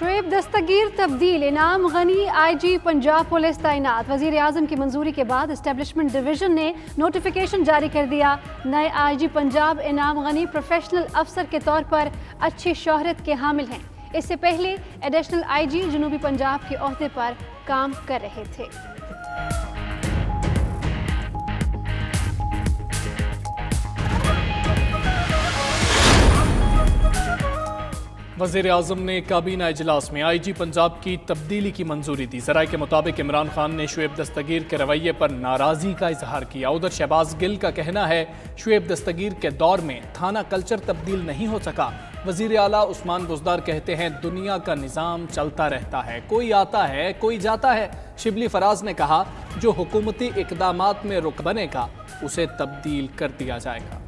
شعیب دستگیر تبدیل، انعام غنی آئی جی پنجاب پولیس تعینات۔ وزیر اعظم کی منظوری کے بعد اسٹیبلشمنٹ ڈویژن نے نوٹیفیکیشن جاری کر دیا۔ نئے آئی جی پنجاب انعام غنی پروفیشنل افسر کے طور پر اچھی شہرت کے حامل ہیں۔ اس سے پہلے ایڈیشنل آئی جی جنوبی پنجاب کے عہدے پر کام کر رہے تھے۔ وزیر اعظم نے کابینہ اجلاس میں آئی جی پنجاب کی تبدیلی کی منظوری دی۔ ذرائع کے مطابق عمران خان نے شعیب دستگیر کے رویے پر ناراضی کا اظہار کیا۔ ادھر شہباز گل کا کہنا ہے شعیب دستگیر کے دور میں تھانہ کلچر تبدیل نہیں ہو سکا۔ وزیر اعلیٰ عثمان بزدار کہتے ہیں دنیا کا نظام چلتا رہتا ہے، کوئی آتا ہے کوئی جاتا ہے۔ شبلی فراز نے کہا جو حکومتی اقدامات میں رک بنے گا اسے تبدیل کر دیا جائے گا۔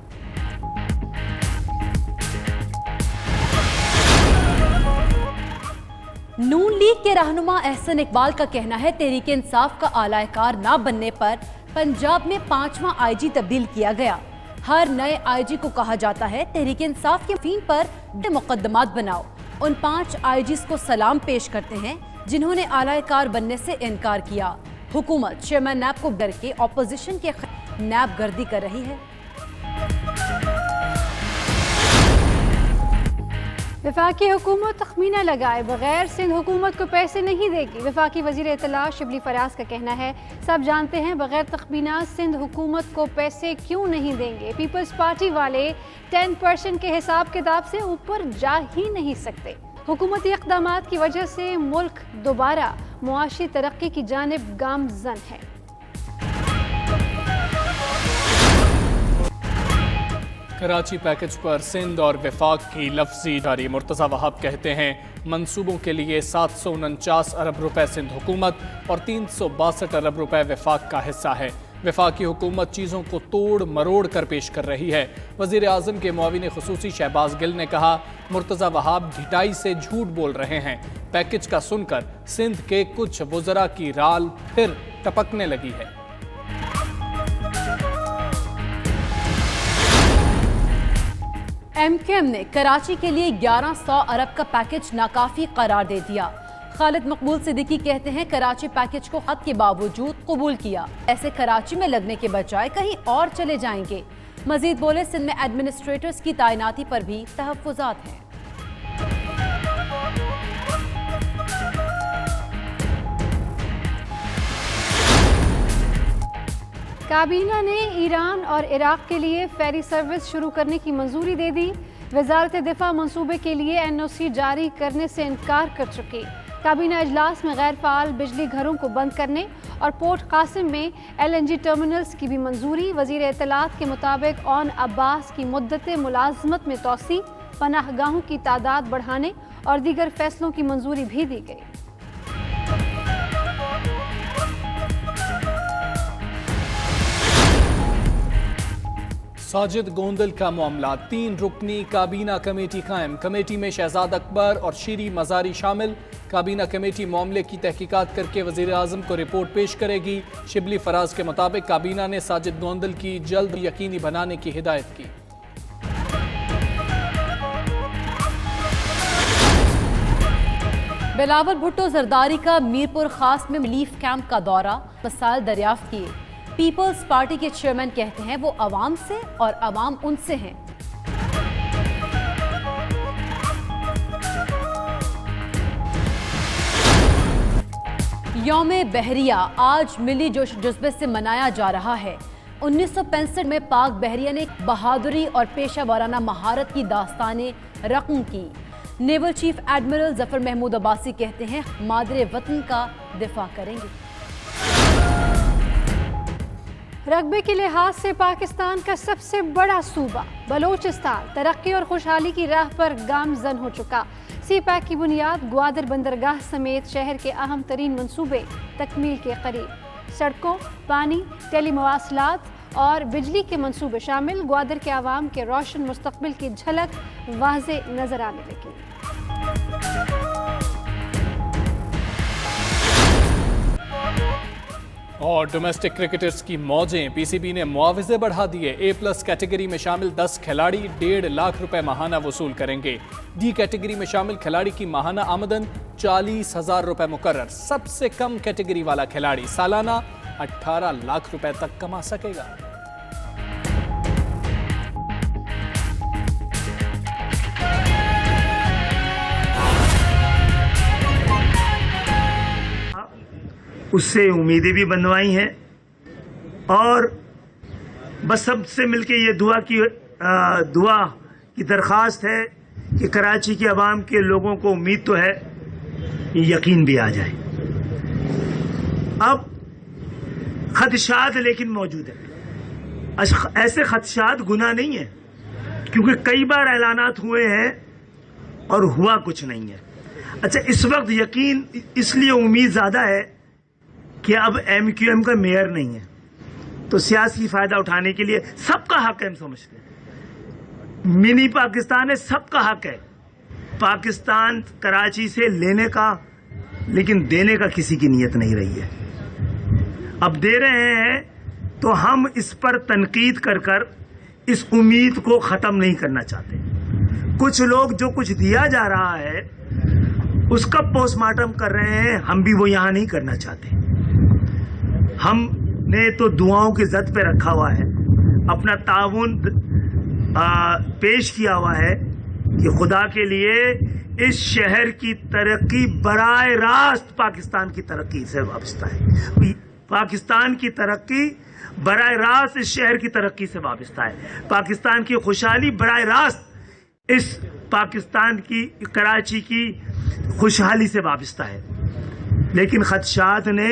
نون لیگ کے رہنما احسن اقبال کا کہنا ہے تحریک انصاف کا اعلی کار نہ بننے پر پنجاب میں 5واں آئی جی تبدیل کیا گیا۔ ہر نئے آئی جی کو کہا جاتا ہے تحریک انصاف کے مفین پر مقدمات بناؤ۔ ان 5 آئی جیز کو سلام پیش کرتے ہیں جنہوں نے اعلی کار بننے سے انکار کیا۔ حکومت چیئرمین نیب کو ڈر کے اپوزیشن کے خلاف نیب گردی کر رہی ہے۔ وفاقی حکومت تخمینہ لگائے بغیر سندھ حکومت کو پیسے نہیں دے گی۔ وفاقی وزیر اطلاع شبلی فراز کا کہنا ہے سب جانتے ہیں بغیر تخمینہ سندھ حکومت کو پیسے کیوں نہیں دیں گے۔ پیپلز پارٹی والے 10% کے حساب کتاب سے اوپر جا ہی نہیں سکتے۔ حکومتی اقدامات کی وجہ سے ملک دوبارہ معاشی ترقی کی جانب گامزن ہے۔ کراچی پیکج پر سندھ اور وفاق کی لفظی جاری۔ مرتضی وہاب کہتے ہیں منصوبوں کے لیے 749 ارب روپے سندھ حکومت اور 362 ارب روپے وفاق کا حصہ ہے۔ وفاقی حکومت چیزوں کو توڑ مروڑ کر پیش کر رہی ہے۔ وزیر اعظم کے معاون خصوصی شہباز گل نے کہا مرتضی وہاب ڈھٹائی سے جھوٹ بول رہے ہیں۔ پیکج کا سن کر سندھ کے کچھ وزراء کی رال پھر ٹپکنے لگی ہے۔ ایم کیو ایم نے کراچی کے لیے 1100 ارب کا پیکج ناکافی قرار دے دیا۔ خالد مقبول صدیقی کہتے ہیں کراچی پیکج کو خط کے باوجود قبول کیا، ایسے کراچی میں لگنے کے بجائے کہیں اور چلے جائیں گے۔ مزید بولے سندھ میں ایڈمنسٹریٹرز کی تعیناتی پر بھی تحفظات ہیں۔ کابینہ نے ایران اور عراق کے لیے فیری سروس شروع کرنے کی منظوری دے دی۔ وزارت دفاع منصوبے کے لیے NOC جاری کرنے سے انکار کر چکی۔ کابینہ اجلاس میں غیر فعال بجلی گھروں کو بند کرنے اور پورٹ قاسم میں LNG ٹرمینلز کی بھی منظوری۔ وزیر اطلاعات کے مطابق اون عباس کی مدت ملازمت میں توسیع، پناہ گاہوں کی تعداد بڑھانے اور دیگر فیصلوں کی منظوری بھی دی گئی۔ ساجد گوندل کا معاملہ 3 رکنی کابینہ کمیٹی قائم۔ کمیٹی میں شہزاد اکبر اور شیری مزاری شامل۔ کابینہ کمیٹی معاملے کی تحقیقات کر کے وزیر اعظم کو رپورٹ پیش کرے گی۔ شبلی فراز کے مطابق کابینہ نے ساجد گوندل کی جلد یقینی بنانے کی ہدایت کی۔ بلاول بھٹو زرداری کا میرپور خاص میں ریلیف کیمپ کا دورہ، مسائل دریافت کیے۔ پیپلز پارٹی کے چیئرمین کہتے ہیں وہ عوام سے اور عوام ان سے ہیں۔ یوم بحریہ آج ملی جوش جذبے سے منایا جا رہا ہے۔ 1965 میں پاک بحریہ نے بہادری اور پیشہ ورانہ مہارت کی داستانیں رقم کی۔ نیول چیف ایڈمرل ظفر محمود عباسی کہتے ہیں مادر وطن کا دفاع کریں گے۔ رقبے کے لحاظ سے پاکستان کا سب سے بڑا صوبہ بلوچستان ترقی اور خوشحالی کی راہ پر گامزن ہو چکا۔ سی پیک کی بنیاد، گوادر بندرگاہ سمیت شہر کے اہم ترین منصوبے تکمیل کے قریب۔ سڑکوں، پانی، ٹیلی مواصلات اور بجلی کے منصوبے شامل، گوادر کے عوام کے روشن مستقبل کی جھلک واضح نظر آنے لگی۔ اور ڈومیسٹک کرکٹرز کی موجیں، پی سی بی نے معاوضے بڑھا دیے۔ A+ کیٹیگری میں شامل 10 کھلاڑی 1.5 لاکھ روپے ماہانہ وصول کریں گے۔ ڈی کیٹیگری میں شامل کھلاڑی کی ماہانہ آمدن 40,000 روپے مقرر۔ سب سے کم کیٹیگری والا کھلاڑی سالانہ 18 لاکھ روپے تک کما سکے گا۔ اس سے امیدیں بھی بندوائی ہیں اور بس سب سے مل کے یہ دعا کی درخواست ہے کہ کراچی کے عوام کے لوگوں کو امید تو ہے، یقین بھی آ جائے۔ اب خدشات لیکن موجود ہیں۔ ایسے خدشات گناہ نہیں ہیں، کیونکہ کئی بار اعلانات ہوئے ہیں اور ہوا کچھ نہیں ہے۔ اچھا، اس وقت یقین اس لیے امید زیادہ ہے کہ اب MQM کا میئر نہیں ہے، تو سیاسی فائدہ اٹھانے کے لیے سب کا حق ہے، ہم سمجھتے ہیں منی پاکستان ہے، سب کا حق ہے پاکستان کراچی سے لینے کا، لیکن دینے کا کسی کی نیت نہیں رہی ہے۔ اب دے رہے ہیں تو ہم اس پر تنقید کر اس امید کو ختم نہیں کرنا چاہتے۔ کچھ لوگ جو کچھ دیا جا رہا ہے اس کا پوسٹ مارٹم کر رہے ہیں، ہم بھی وہ یہاں نہیں کرنا چاہتے۔ ہم نے تو دعاؤں کی زد پہ رکھا ہوا ہے، اپنا تعاون پیش کیا ہوا ہے کہ خدا کے لیے اس شہر کی ترقی براہ راست پاکستان کی ترقی سے وابستہ ہے۔ پاکستان کی ترقی براہ راست اس شہر کی ترقی سے وابستہ ہے۔ پاکستان کی خوشحالی براہ راست اس پاکستان کی کراچی کی خوشحالی سے وابستہ ہے۔ لیکن خدشات نے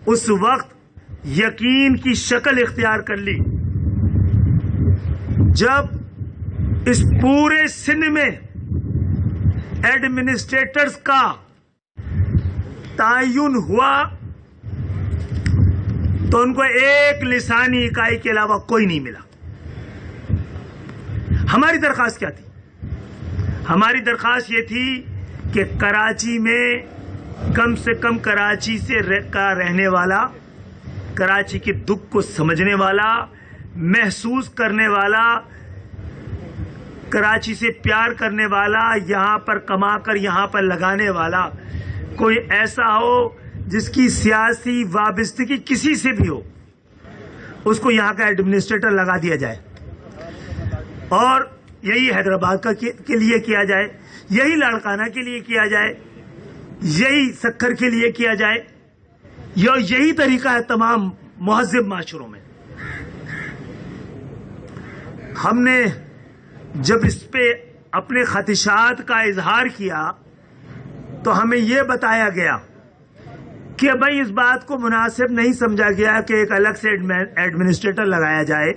اس وقت یقین کی شکل اختیار کر لی جب اس پورے سندھ میں ایڈمنسٹریٹرز کا تعین ہوا تو ان کو ایک لسانی اکائی کے علاوہ کوئی نہیں ملا۔ ہماری درخواست کیا تھی؟ ہماری درخواست یہ تھی کہ کراچی میں کم سے کم کراچی کا رہنے والا، کراچی کے دکھ کو سمجھنے والا، محسوس کرنے والا، کراچی سے پیار کرنے والا، یہاں پر کما کر یہاں پر لگانے والا کوئی ایسا ہو جس کی سیاسی وابستگی کسی سے بھی ہو، اس کو یہاں کا ایڈمنسٹریٹر لگا دیا جائے، اور یہی حیدرآباد کے لیے کیا جائے، یہی لاڑکانہ کے لیے کیا جائے، یہی سکھر کے لیے کیا جائے، یہی طریقہ ہے تمام مہذب معاشروں میں۔ ہم نے جب اس پہ اپنے خدشات کا اظہار کیا تو ہمیں یہ بتایا گیا کہ بھائی اس بات کو مناسب نہیں سمجھا گیا کہ ایک الگ سے ایڈمنسٹریٹر لگایا جائے،